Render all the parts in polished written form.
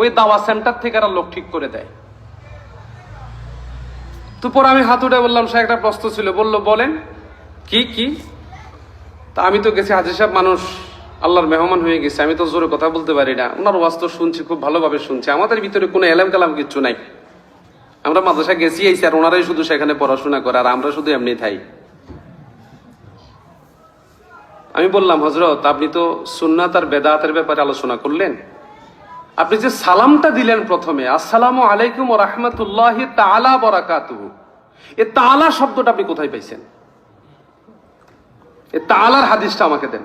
ওই দাওয়া সেন্টার থেকে এরা লোক ঠিক করে দেয়। তো পরে আমি হাত উঠে বললাম, সে একটা প্রশ্ন ছিল, বললো বলেন কি কি। তা আমি তো গেছি হাজী সাহেব মানুষ, আল্লাহর মেহমান হয়ে গেছে, আমি তো জোরে কথা বলতে পারি না। ওনার ওয়াজ তো শুনছি, খুব ভালোভাবে শুনছি, আমাদের ভিতরে কোনো এলাম কালাম কিচ্ছু নাই। আমরা মাদ্রাসা গেছি আইছি, আর ওনারাই শুধু সেখানে পড়াশোনা করে, আর আমরা শুধু এমনি থাই। আমি বললাম, হযরত আপনি তো সুন্নাত আর বেদাতের ব্যাপারে আলোচনা করলেন, আপনি যে সালামটা দিলেন প্রথমে, আসসালামু আলাইকুম ওয়া রাহমাতুল্লাহি তাআলা বারাকাতুহু, এই তাআলা শব্দটা আপনি কোথায় পাইছেন? এই তাআলার হাদিসটা আমাকে দেন।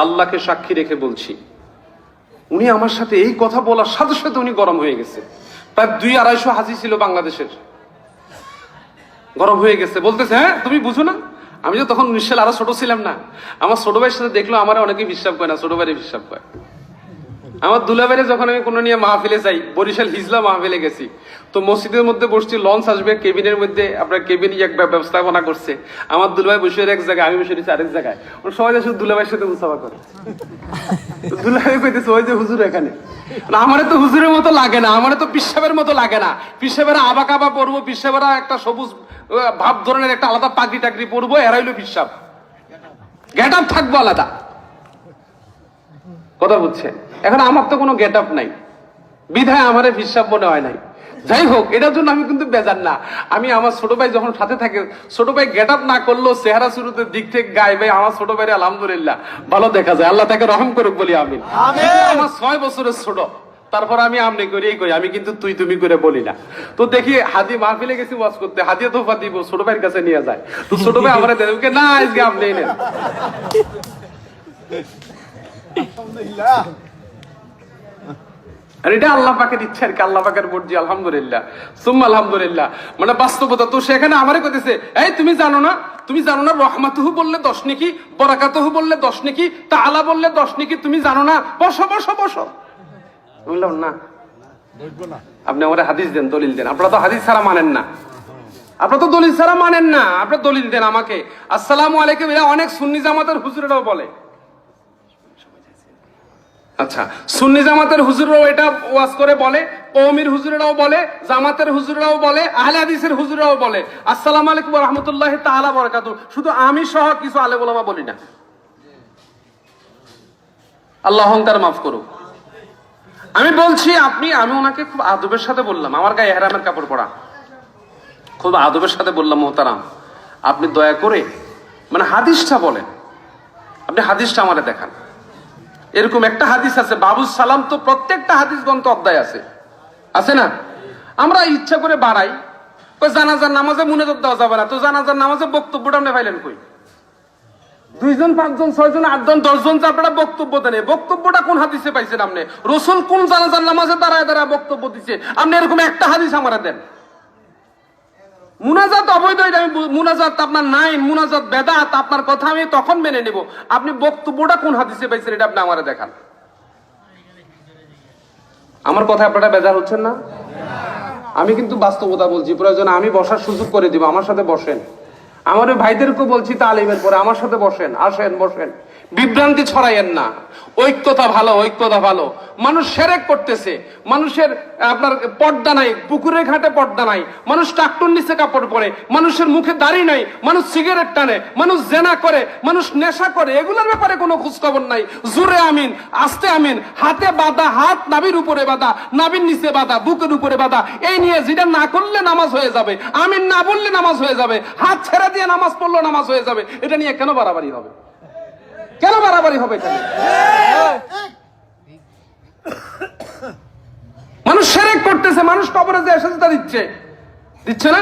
আল্লাহকে সাক্ষী রেখে বলছি, উনি আমার সাথে এই কথা বলার সাথে সাথে উনি গরম হয়ে গেছে। প্রায় 200-250 হাজি ছিল বাংলাদেশের, গরম হয়ে গেছে, বলতেছে হ্যাঁ তুমি বুঝো না। আমি তো তখন 19 সালে আরো ছোট ছিলাম না, আমার ছোট ভাইয়ের সাথে দেখলো আমার অনেকে বিশ্বাস করে না, ছোট ভাইয়ের বিশ্বাস করে। আমার দুলাভাইরে যখন আমি কোনো নিয়ে মাহফিলে যাই, বরিশাল হিজলা মাহফিলে গেছি, তো মসজিদের মধ্যে বসছি, লঞ্চ আসবে, কেবিনের মধ্যে আপনার কেবিন এক ব্যবস্থাপনা করছে, আমার দুলাভাই বসে এক জায়গায়, আমি বসে আরেক জায়গায়, সবাই শুধু দুলাভাইয়ের সাথে মুসাফা করে। দুলাভাই কইতেছে ওই যে হুজুর এখানে। আমারে তো হুজুরের মতো লাগে না, আমারে তো পিসাবের মতো লাগে না। পিসাবেরা আবা কাবা পরবো, পিসাবেরা একটা সবুজ ভাব ধরনের একটা আলাদা পাগড়ি টাগড়ি পরবো, এরা হইলো পিসাব, গেট আপ থাকবো আলাদা। কথা বুঝছে? এখন আমার তো কোনো গেট আপ নাই, বিধায় আমারে পিসাব মনে হয় নাই। যাই হোক, এটার জন্য আমি কিন্তু বেজার না। আমি আমার ছোট ভাই যখন সাথে থাকে, ছোট ভাই গেট আপ না করলেও চেহারা শুরুতে দিক থেকে গায়ে ভাই আমার ছোট ভাই আলহামদুলিল্লাহ ভালো দেখা যায়, আল্লাহ তাকে রহম করুক বলি আমি। আমার 6 বছরের ছোট, তারপর আমি আমনে করি এই করি, আমি কিন্তু তুই তুমি করে বলি না। তো দেখি হাদি মাহফিলে গেছি ওয়াজ করতে, হাদিয়া তোফা দিব, ছোট ভাইয়ের কাছে নিয়ে যায়, তো ছোট ভাই আমার দেন না, আজকে আপনি নেন। আর এটা আল্লাহ পাকের ইচ্ছা আর কি, আল্লাহ পাকের মর্জি, আলহামদুলিল্লাহ সুম্মা আলহামদুলিল্লাহ। মানে বাস্তবতা তো সেখানে আমারে কইতেছে, এই তুমি জানো না, তুমি জানো না রহমাতুহু বললে 10 নেকি, বরাকাতুহু বললে 10 নেকি, তাআলা বললে 10 নেকি, তুমি জানো না, বসো বসো বসো। বললাম না, আপনি আমারে হাদিস দেন, দলিল দেন। আপনারা তো হাদিস ছাড়া মানেন না, আপনারা তো দলিল ছাড়া মানেন না, আপনারা দলিল দেন আমাকে। আসসালামু আলাইকুম এরা অনেক সুন্নি জামাতের হুজুরেরাও বলে। আচ্ছা, সুন্নি জামাতের হুজুররাও এটা ওয়াজ করে বলে, কওমির হুজুরেরাও বলে, জামাতের হুজুরেরাও বলে, আহলে হাদিসের হুজুরেরাও বলে আসসালামু আলাইকুম ওয়া রাহমাতুল্লাহি তাআলা বারাকাতুহু। শুধু আমি সহ কিছু আলেম ওলামা বলি না। আল্লাহ অহংকার মাফ করুক। আমি বলছি আমি ওনাকে খুব আদবের সাথে বললাম, আমার গায়ে ইহরামের কাপড় পরা, খুব আদবের সাথে বললাম, মোহতারাম আপনি দয়া করে মানে হাদিসটা বলেন, আপনি হাদিসটা আমারে দেখান। এরকম একটা হাদিস আছে, বাবুস সালাম তো প্রত্যেকটা হাদিস গ্রন্থ অধ্যায় আছে না? আমরা ইচ্ছা করে বাড়াই, জানাজার নামাজে মুনাজাত দেওয়া যাবে না, তো জানাজার নামাজে বক্তব্যটা আপনি পাইলেন কই? 2 জন 5 জন 6 জন 8 জন 10 জন আপনারা বক্তব্য দেন, বক্তব্যটা কোন হাদিসে পাইছেন আপনি? রাসূল কোন জানাজার নামাজে দাঁড়ায় দাঁড়ায় বক্তব্য দিচ্ছে? আপনি এরকম একটা হাদিস আমারে দেন। মুনাজাত অবৈধ, আমি মুনাজাত আপনার নাই, মুনাজাত বেদাত, আপনার কথা আমি তখন মেনে নেব। আপনি বক্তব্যটা কোন হাদিসে পাইছেন এটা আপনি আমারে দেখান। আমার কথা আপনারা বেজার হচ্ছেন না? আমি কিন্তু বাস্তবতা বলছি, প্রয়োজনে আমি বসার সুযোগ করে দিব, আমার সাথে বসেন। আমার ভাইদেরকে বলছি তালিমের পরে আমার সাথে বসেন, আসেন বসেন, বিভ্রান্তি ছড়াইয়েন না। ঐক্যতা ভালো, ঐক্যতা ভালো। মানুষ শিরক করতেছে, মানুষের আপনার পর্দা নাই, পুকুরের ঘাটে পর্দা নাই, মানুষ টাকটুর নিচে কাপড় পরে, মানুষের মুখে দাড়ি নাই, মানুষ সিগারেট টানে, মানুষ জেনা করে, মানুষ নেশা করে, এগুলোর ব্যাপারে কোনো খোঁজ খবর নাই। জোরে আমিন, আস্তে আমিন, হাতে বাঁধা, হাত নাভির উপরে বাঁধা, নাভির নিচে বাঁধা, বুকের উপরে বাঁধা, এই নিয়ে যেটা না করলে নামাজ হয়ে যাবে, আমিন না বললে নামাজ হয়ে যাবে, হাত ছেড়ে দিয়ে নামাজ পড়লো নামাজ হয়ে যাবে, এটা নিয়ে কেন বাড়াবাড়ি হবে? কেন বাড়াবাড়ি হবে? মানুষ শিরক করতেছে, মানুষ কবরে যে সেজদা দিচ্ছে না?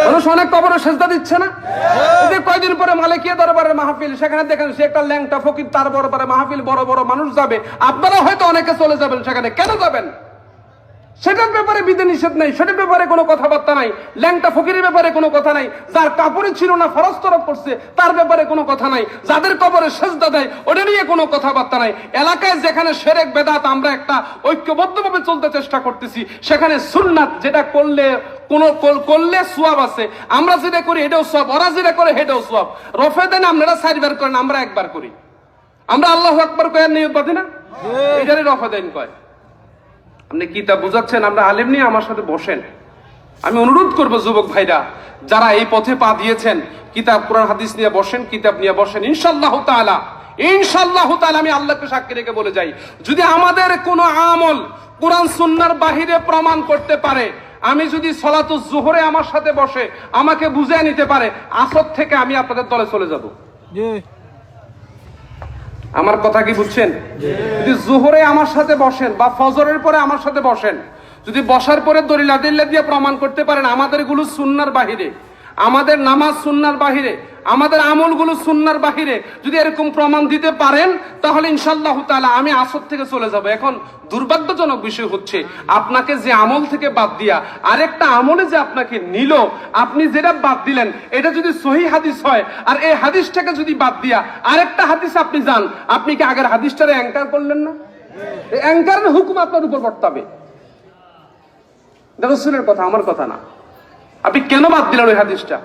মানুষ অনেক কবরে সেজদা দিচ্ছে না? কয়দিন পরে মালিকিয়া দরবারের মাহফিল, সেখানে দেখেন সে একটা ল্যাংটা ফকির, তার দরবারে মাহফিল, বড় বড় মানুষ যাবে, আপনারা হয়তো অনেকে চলে যাবেন সেখানে, কেন যাবেন? সেটার ব্যাপারে বিধি নিষেধ নাই, সেটার ব্যাপারে কোনো কথাবার্তা নাই। ল্যাংটা ফকিরের ব্যাপারে কোনো কথা নাই, যার কাপড়ই ছিল না ফরজ তরফ করছে তার ব্যাপারে কোনো কথা নাই, যাদের কবরে সেজদা দেয় ওটা নিয়ে কোনো কথাবার্তা নাই। এলাকায় যেখানে শিরক বেদাত আমরা একটা ঐক্যবদ্ধভাবে চলতে চেষ্টা করতেছি, সেখানে সুন্নাত যেটা করলে সওয়াব আছে, আমরা যেটা করি এটাও সওয়াব, ওরা যেটা করে সেটাও সওয়াব। রফে দেন আপনারা 4 বার করেন, আমরা 1 বার করি। আমরা আল্লাহু আকবার কয়ার নিয়ত বাঁধি না, এটারই রফাদাইন কয়। আপনি কিতাব বুঝাচ্ছেন, আমরা আলেম নিয়ে আমার সাথে বসেন। আমি অনুরোধ করব যুবক ভাইরা যারা এই পথে পা দিয়েছেন, কিতাব কোরআন হাদিস নিয়ে বসেন, কিতাব নিয়ে বসেন। ইনশাআল্লাহ তাআলা আমি আল্লাহকে সাক্ষী রেখে বলে যাই, যদি আমাদের কোনো আমল কোরআন সুন্নাহর বাহিরে প্রমাণ করতে পারে, আমি যদি সলাতুজ জোহরে আমার সাথে বসে আমাকে বুঝিয়ে নিতে পারে, আসর থেকে আমি আপনাদের দলে চলে যাব। আমার কথা কি বুঝছেন? যদি জোহরে আমার সাথে বসেন বা ফজরের পরে আমার সাথে বসেন, যদি বসার পরে দলিল আদিল্লা দিয়ে প্রমাণ করতে পারেন আমাদের গুলো সুন্নাহর বাহিরে, আমাদের নামাজ সুন্নাহর বাহিরে, আমাদের আমলগুলো সুন্নাহর বাহিরে, যদি এরকম প্রমাণ দিতে পারেন, তাহলে ইনশাআল্লাহ তাআলা আমি আসর থেকে চলে যাব। এখন দুর্ভাগ্যজনক বিষয় হচ্ছে, আপনাকে যে আমল থেকে বাদ দিয়া আরেকটা আমলে যে আপনাকে নিল, আপনি যেটা বাদ দিলেন এটা যদি সহিহ হাদিস হয়, আর এই হাদিসটাকে যদি বাদ দিয়া আরেকটা হাদিস আপনি যান, আপনি কি আগের হাদিসটারে অ্যাঙ্কার করলেন না? এই অ্যাঙ্কারের হুকুম আপনার উপর বর্তাবে। রাসূলের কথা, আমার কথা না। আপনি কেন বাদ দিলেন ওই হাদিসটা?